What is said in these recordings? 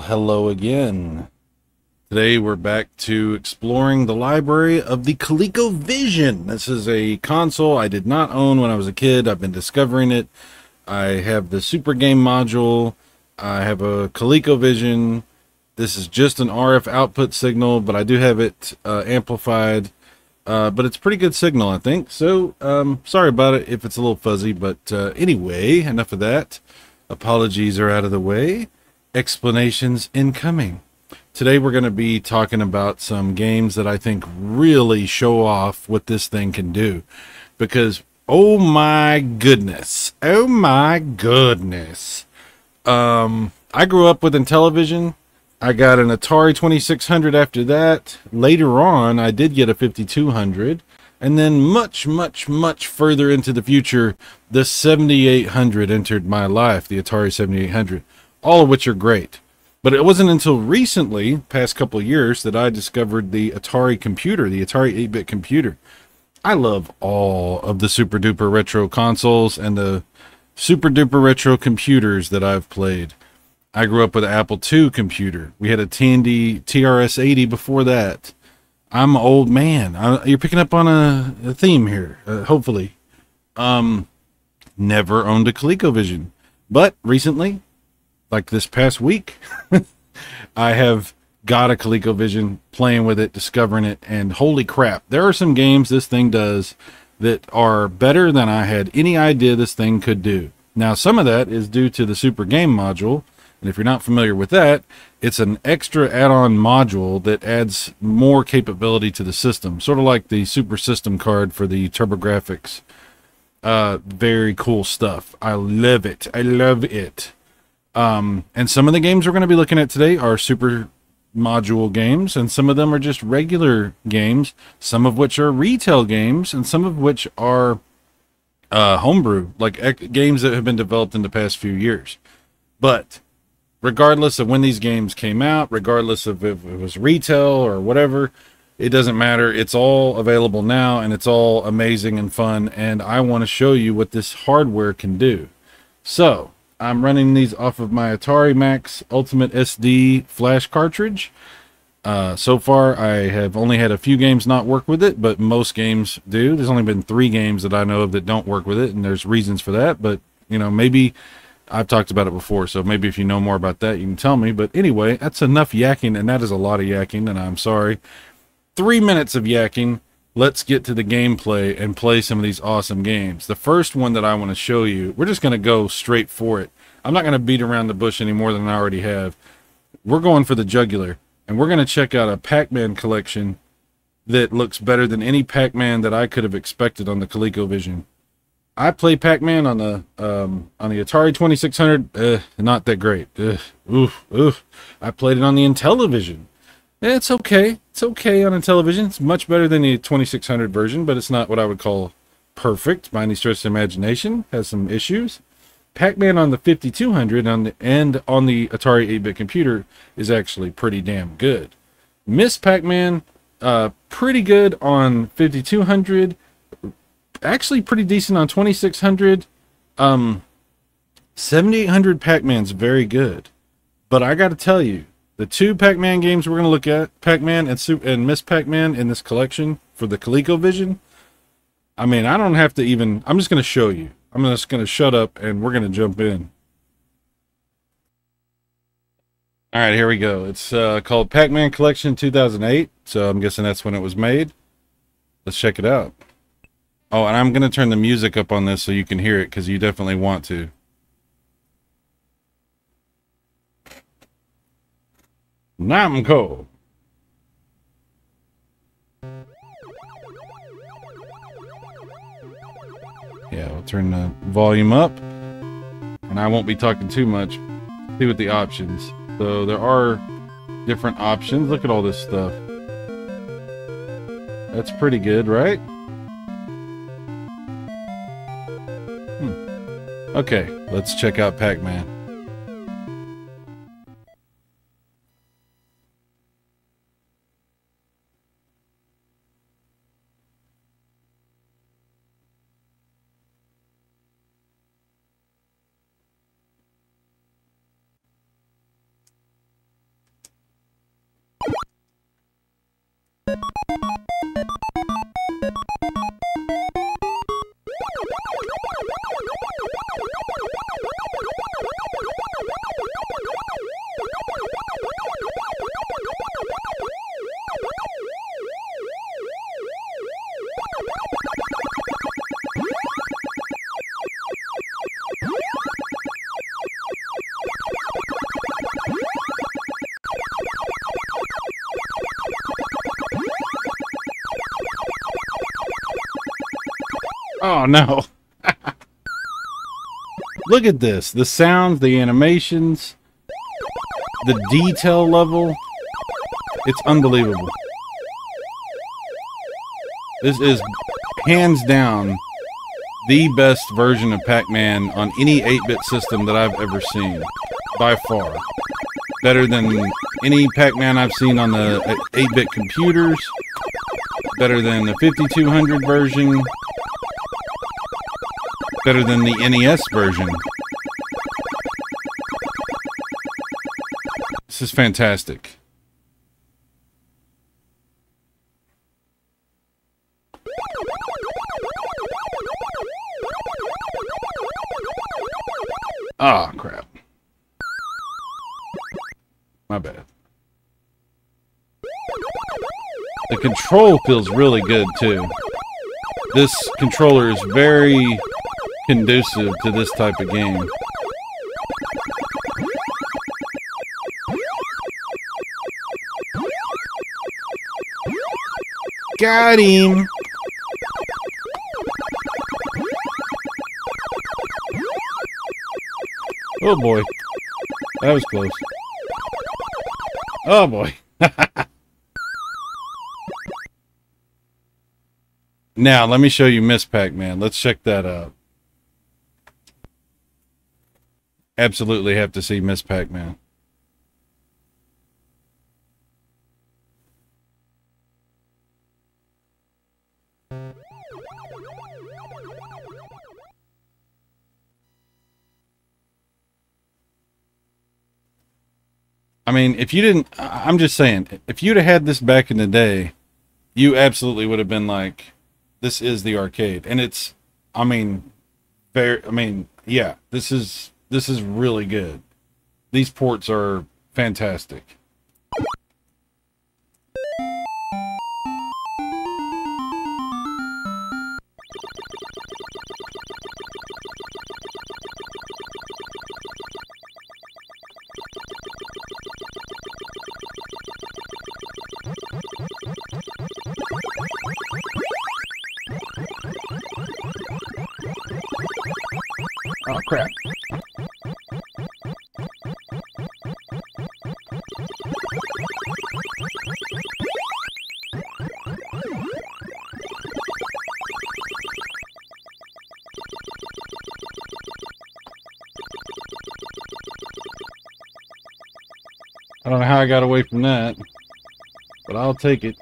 hello again. Today we're back to exploring the library of the Colecovision. This is a console I did not own when I was a kid. I've been discovering it. I have the Super Game module. I have a Colecovision. This is just an RF output signal, but I do have it amplified. But it's pretty good signal, I think. So, sorry about it if it's a little fuzzy, but anyway, enough of that. Apologies are out of the way. Explanations incoming. Today we're going to be talking about some games that I think really show off what this thing can do. Because, oh my goodness. I grew up with Intellivision. I got an Atari 2600 after that. Later on, I did get a 5200. And then much further into the future, the 7800 entered my life, the Atari 7800. All of which are great. But it wasn't until recently, past couple of years, that I discovered the Atari computer, the Atari 8-bit computer. I love all of the super duper retro consoles and the super duper retro computers that I've played. I grew up with an Apple II computer. We had a Tandy TRS-80 before that. I'm an old man. You're picking up on a theme here, hopefully. Never owned a ColecoVision. But recently, like this past week, I have got a ColecoVision, playing with it, discovering it, and holy crap, there are some games this thing does that are better than I had any idea this thing could do. Now, some of that is due to the Super Game module. And if you're not familiar with that, it's an extra add-on module that adds more capability to the system. Sort of like the Super System card for the TurboGrafx. Very cool stuff. I love it. I love it. And some of the games we're going to be looking at today are Super module games, and some of them are just regular games, some of which are retail games, and some of which are homebrew, like games that have been developed in the past few years. But regardless of when these games came out, regardless of if it was retail or whatever, it doesn't matter. It's all available now, and it's all amazing and fun, and I want to show you what this hardware can do. So, I'm running these off of my Atari Max Ultimate SD flash cartridge. So far, I have only had a few games not work with it, but most games do. There's only been 3 games that I know of that don't work with it, and there's reasons for that, but, you know, maybe I've talked about it before, so maybe if you know more about that, you can tell me. But anyway, that's enough yakking, and that is a lot of yakking, and I'm sorry. 3 minutes of yakking. Let's get to the gameplay and play some of these awesome games. The first one that I want to show you, we're just going to go straight for it. I'm not going to beat around the bush any more than I already have. We're going for the jugular, and we're going to check out a PacMan collection that looks better than any PacMan that I could have expected on the ColecoVision. I play PacMan on the Atari 2600. Not that great. I played it on the Intellivision. It's okay. It's okay on Intellivision. It's much better than the 2600 version, but it's not what I would call perfect by any stretch of imagination. Has some issues. PacMan on the 5200 and on the Atari 8-bit computer is actually pretty damn good. Miss PacMan, pretty good on 5200. Actually pretty decent on 2600. 7800 PacMan's very good. But I got to tell you, the 2 PacMan games we're going to look at, PacMan and Miss PacMan in this collection for the ColecoVision, I mean, I don't have to even, I'm just going to show you. I'm just going to shut up and we're going to jump in. All right, here we go. It's called PacMan Collection 2008. So I'm guessing that's when it was made. Let's check it out. Oh, and I'm going to turn the music up on this so you can hear it, because you definitely want to. Namco. Yeah, we'll turn the volume up. And I won't be talking too much. See what the options. So there are different options. Look at all this stuff. That's pretty good, right? Okay, let's check out PacMan. Oh, no. Look at this. The sounds, the animations, the detail level. It's unbelievable. This is hands down the best version of Pac-Man on any 8-bit system that I've ever seen. By far. Better than any Pac-Man I've seen on the 8-bit computers. Better than the 5200 version. Better than the NES version. This is fantastic. Ah, crap. My bad. The control feels really good, too. This controller is very conducive to this type of game. Got him! Oh boy. That was close. Oh boy. Now, let me show you Miss Pac-Man. Let's check that out. Absolutely have to see Miss Pac-Man. I mean, if you didn't, I'm just saying, if you'd have had this back in the day, you absolutely would have been like, this is the arcade. And it's, I mean, yeah, this is really good. These ports are fantastic. Oh, crap. I don't know how I got away from that, but I'll take it.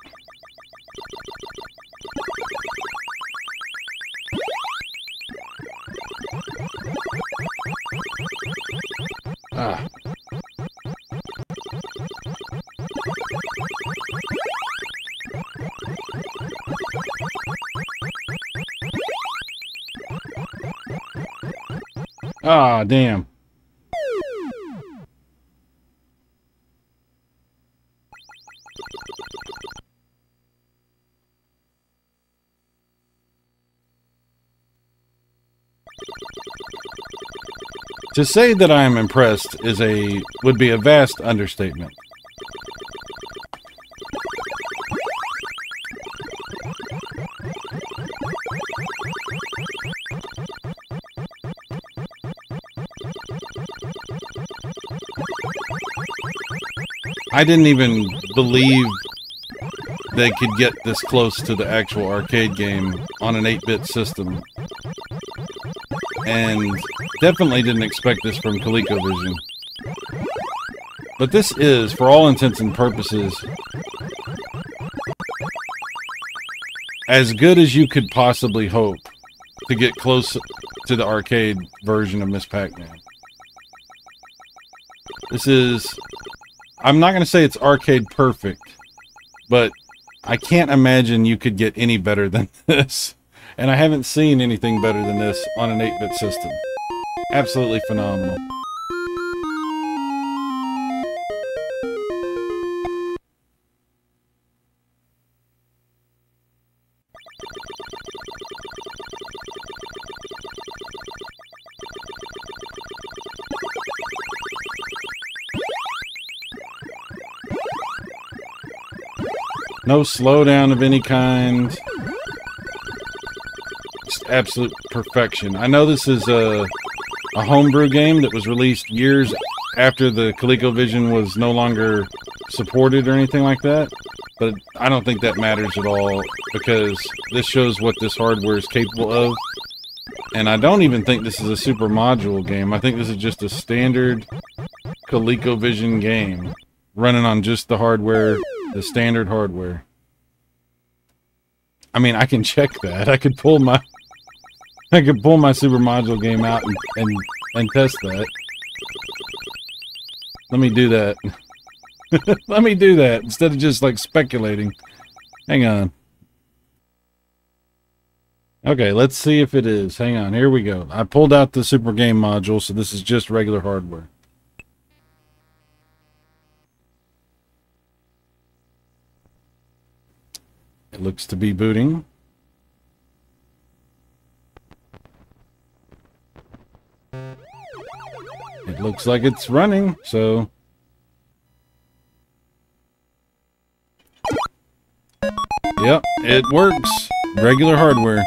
Ah. Ah, damn. To say that I am impressed would be a vast understatement. I didn't even believe they could get this close to the actual arcade game on an 8-bit system. And definitely didn't expect this from Colecovision. But this is, for all intents and purposes, as good as you could possibly hope to get close to the arcade version of Miss Pac-Man. This is, I'm not going to say it's arcade perfect, but I can't imagine you could get any better than this. And I haven't seen anything better than this on an 8-bit system. Absolutely phenomenal. No slowdown of any kind. Just absolute perfection. I know this is a homebrew game that was released years after the ColecoVision was no longer supported or anything like that, but I don't think that matters at all because this shows what this hardware is capable of. And I don't even think this is a super module game. I think this is just a standard ColecoVision game running on just the hardware, the standard hardware. I mean, I can check that. I could pull my super module game out and test that. Let me do that. Let me do that instead of just like speculating. Hang on. Okay, let's see if it is. Hang on, here we go. I pulled out the super game module, so this is just regular hardware. It looks to be booting. It looks like it's running, so... Yep, it works. Regular hardware.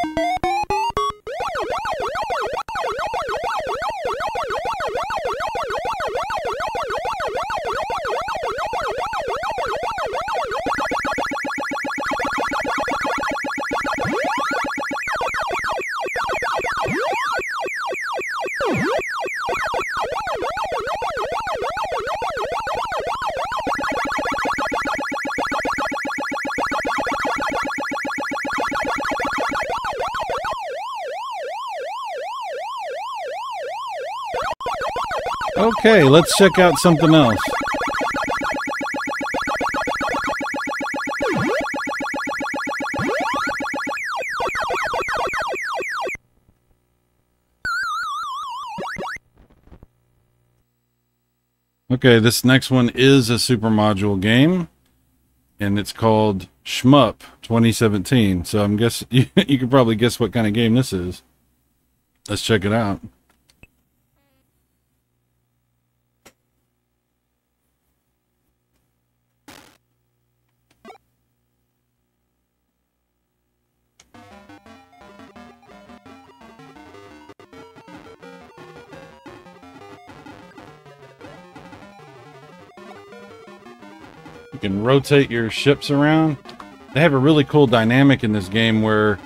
Okay, let's check out something else. Okay, this next one is a super module game, and it's called Shmup 2017. So I'm guessing you could probably guess what kind of game this is. Let's check it out. You can rotate your ships around. They have a really cool dynamic in this game where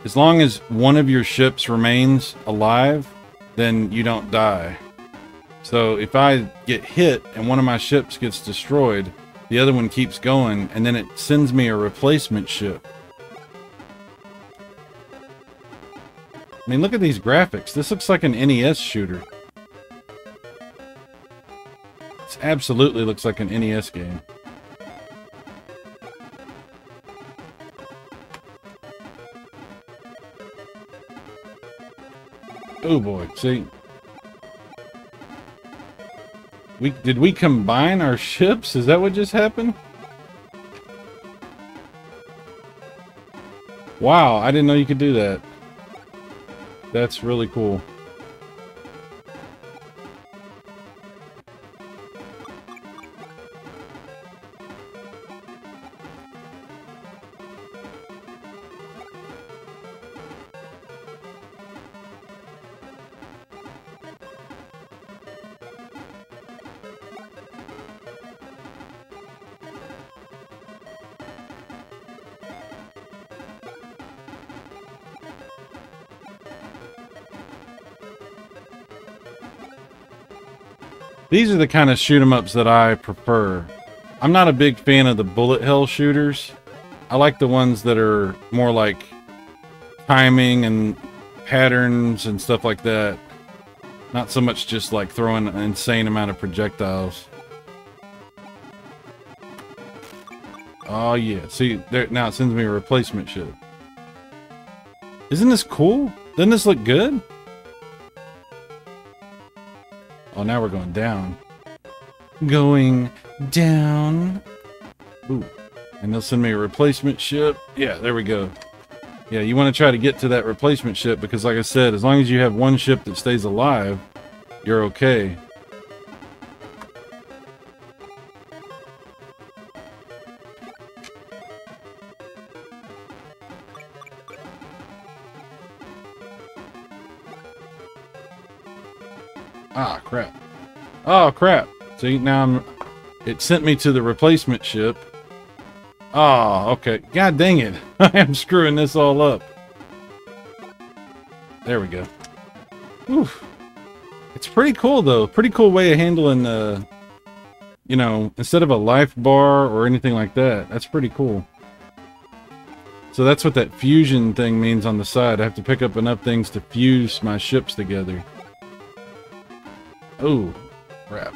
as long as one of your ships remains alive, then you don't die. So if I get hit and one of my ships gets destroyed, the other one keeps going, and then it sends me a replacement ship. I mean, look at these graphics. This looks like an NES shooter. This absolutely looks like an NES game. Oh boy, see. Did we combine our ships? Is that what just happened? Wow, I didn't know you could do that. That's really cool. These are the kind of shoot 'em ups that I prefer. I'm not a big fan of the bullet hell shooters. I like the ones that are more like timing and patterns and stuff like that. Not so much just like throwing an insane amount of projectiles. Oh yeah, see, there, now it sends me a replacement ship. Isn't this cool? Doesn't this look good? Oh, now we're going down. Going down. Ooh. And they'll send me a replacement ship. Yeah, there we go. Yeah, you want to try to get to that replacement ship because, like I said, as long as you have one ship that stays alive, you're okay. Ah, crap. Oh, crap. See, now it sent me to the replacement ship. Oh, okay. God dang it. I am screwing this all up. There we go. Oof. It's pretty cool, though. Pretty cool way of handling, you know, instead of a life bar or anything like that. That's pretty cool. So that's what that fusion thing means on the side. I have to pick up enough things to fuse my ships together. Oh, crap.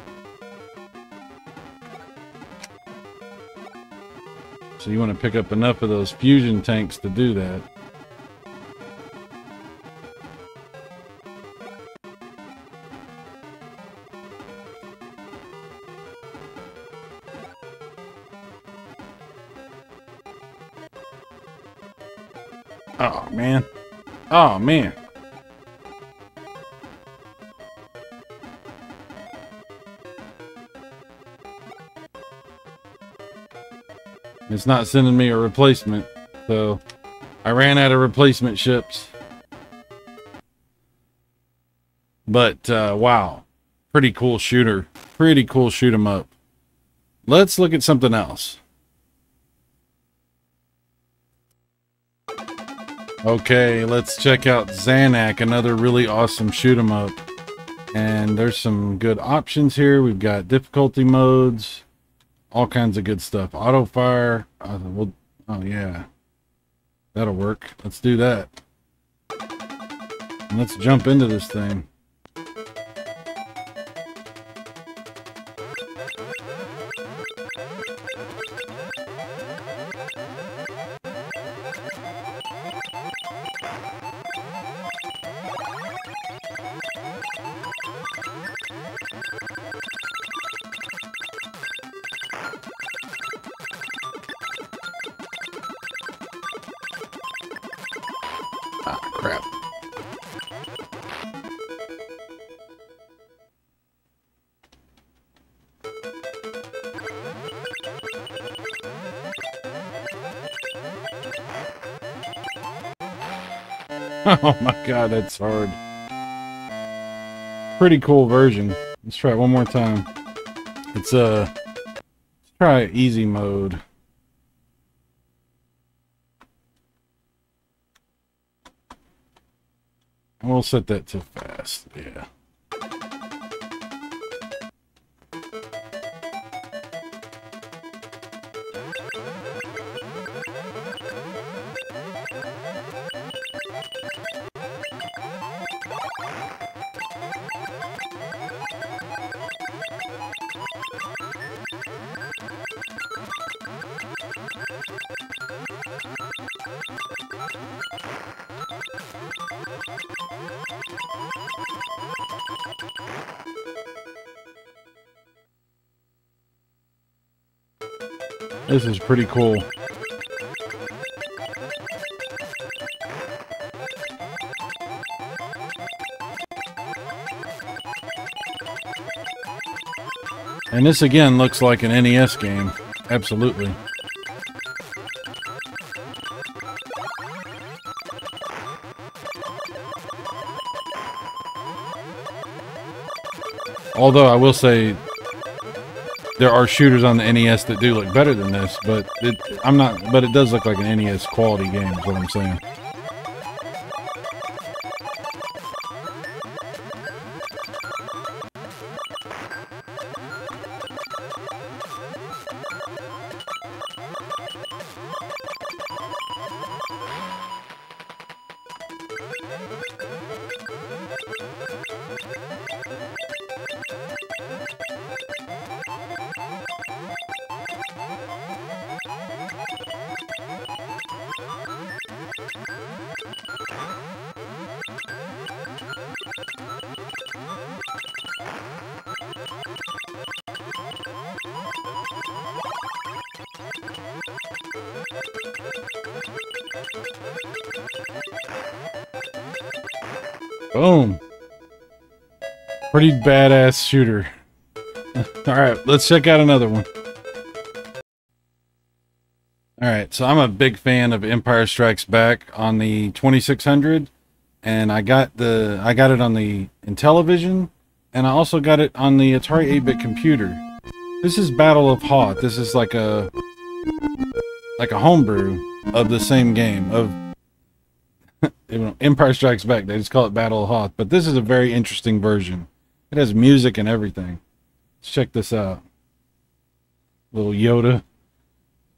So you want to pick up enough of those fusion tanks to do that. Oh, man. Oh, man. It's not sending me a replacement, so I ran out of replacement ships. But, wow. Pretty cool shooter. Pretty cool shoot 'em up. Let's look at something else. Okay, let's check out ZANAC, another really awesome shoot 'em up. And there's some good options here. We've got difficulty modes, all kinds of good stuff. Auto fire. Oh yeah, that'll work. Let's do that. And let's jump into this thing. Ah, crap. Oh my god, that's hard. Pretty cool version. Let's try it one more time. Let's try easy mode. We'll set that to fast. Yeah. This is pretty cool. And this again looks like an NES game. Absolutely. Although I will say there are shooters on the NES that do look better than this, but it does look like an NES quality game is what I'm saying. Boom. Pretty badass shooter. Alright, let's check out another one. Alright, so I'm a big fan of Empire Strikes Back on the 2600, and I got it on the Intellivision, and I also got it on the Atari 8-bit computer. This is Battle of Hoth. This is like a homebrew of the same game of Empire Strikes Back. They just call it Battle of Hoth, but this is a very interesting version. It has music and everything. Let's check this out. Little Yoda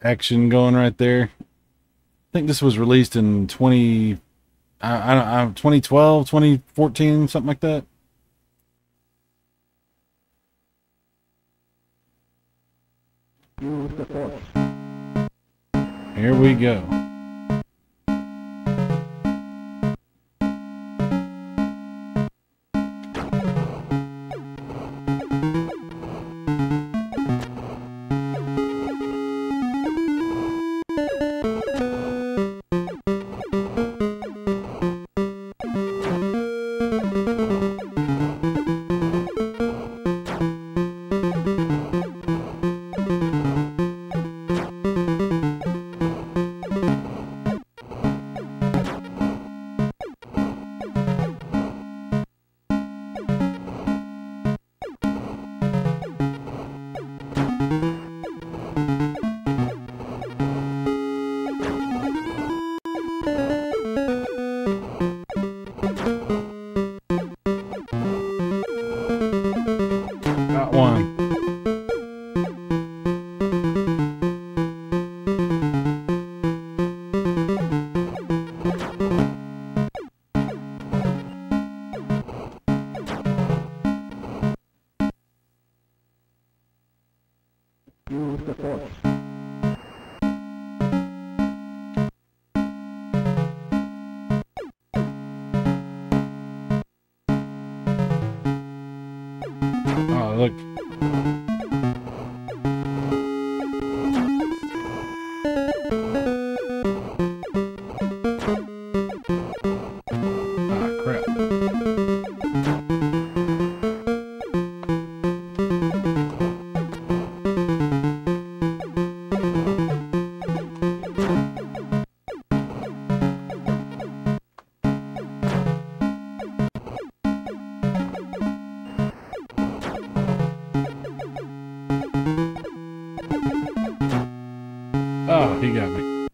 action going right there. I think this was released in 2012, 2014, something like that. Here we go. Got one. Oh, look. Ah, crap. Oh, he got me.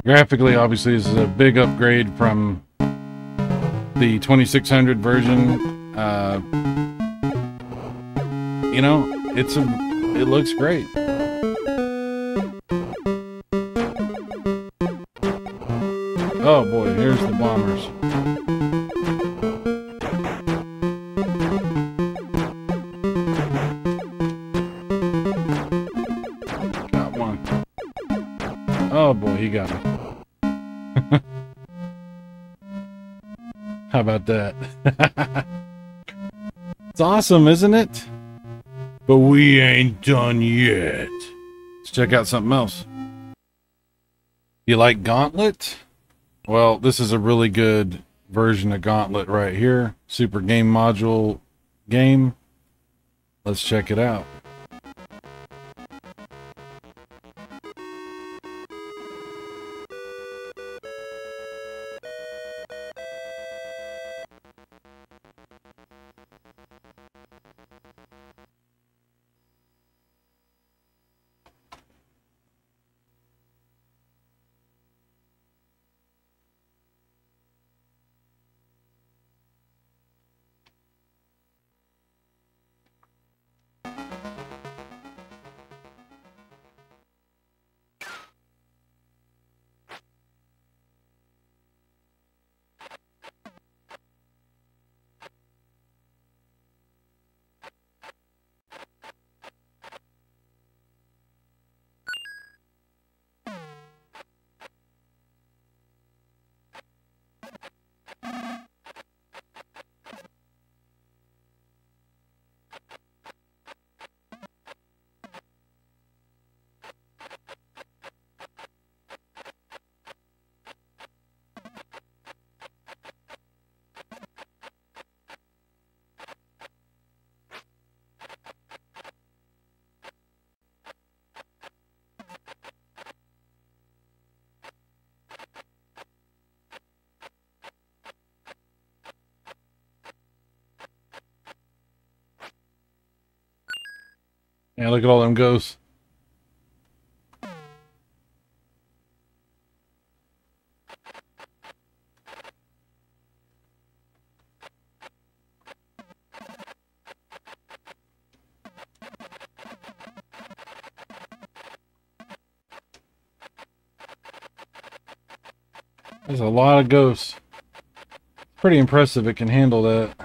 Graphically, obviously, this is a big upgrade from the 2600 version. You know, it looks great. Oh boy, here's the bombers. Got one. Oh boy, he got me. How about that? It's awesome, isn't it? But we ain't done yet. Let's check out something else. You like Gauntlet? Well, this is a really good version of Gauntlet right here. Super Game Module game. Let's check it out. Yeah, look at all them ghosts. There's a lot of ghosts. Pretty impressive it can handle that.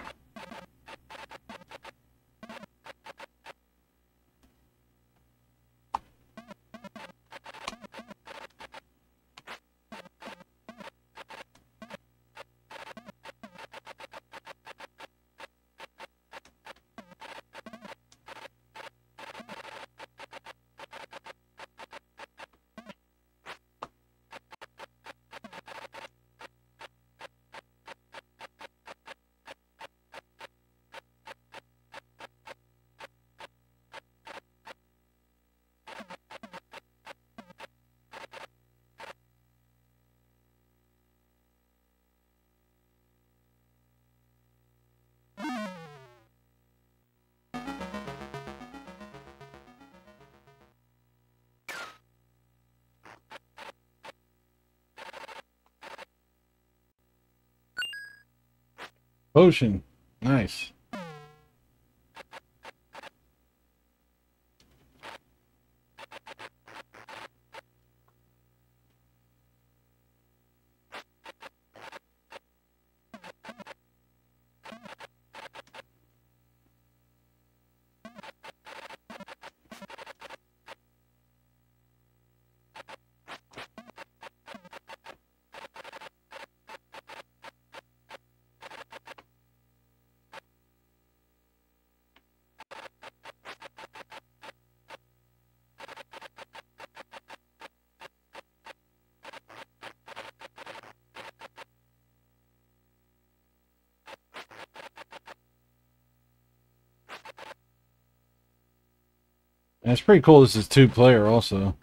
Potion. Nice. And it's pretty cool this is 2-player also.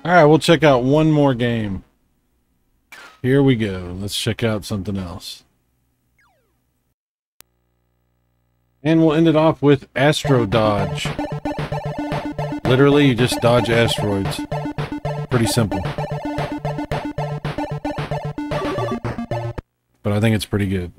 Alright, we'll check out one more game. Here we go. Let's check out something else. And we'll end it off with Astro Dodge. Literally, you just dodge asteroids. Pretty simple. But I think it's pretty good.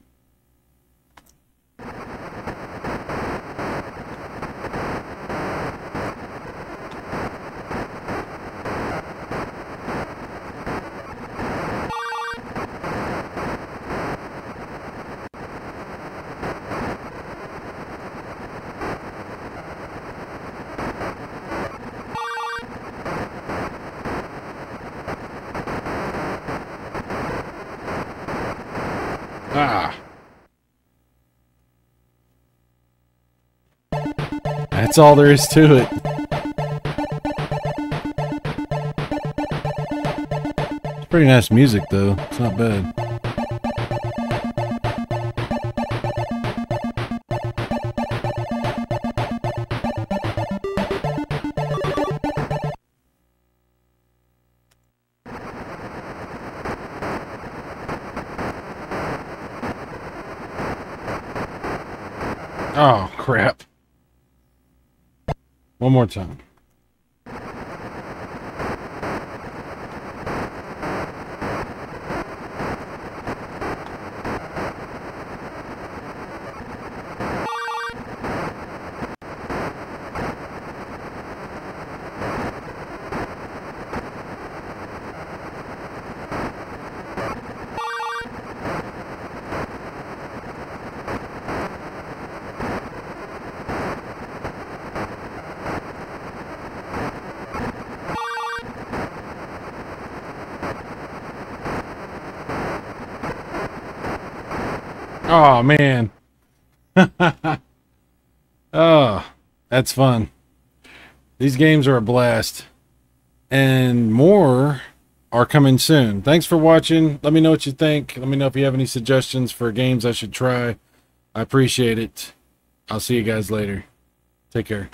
Ah. That's all there is to it. It's pretty nice music though. It's not bad. Oh, crap. One more time. Oh, man. Oh, that's fun. These games are a blast. And more are coming soon. Thanks for watching. Let me know what you think. Let me know if you have any suggestions for games I should try. I appreciate it. I'll see you guys later. Take care.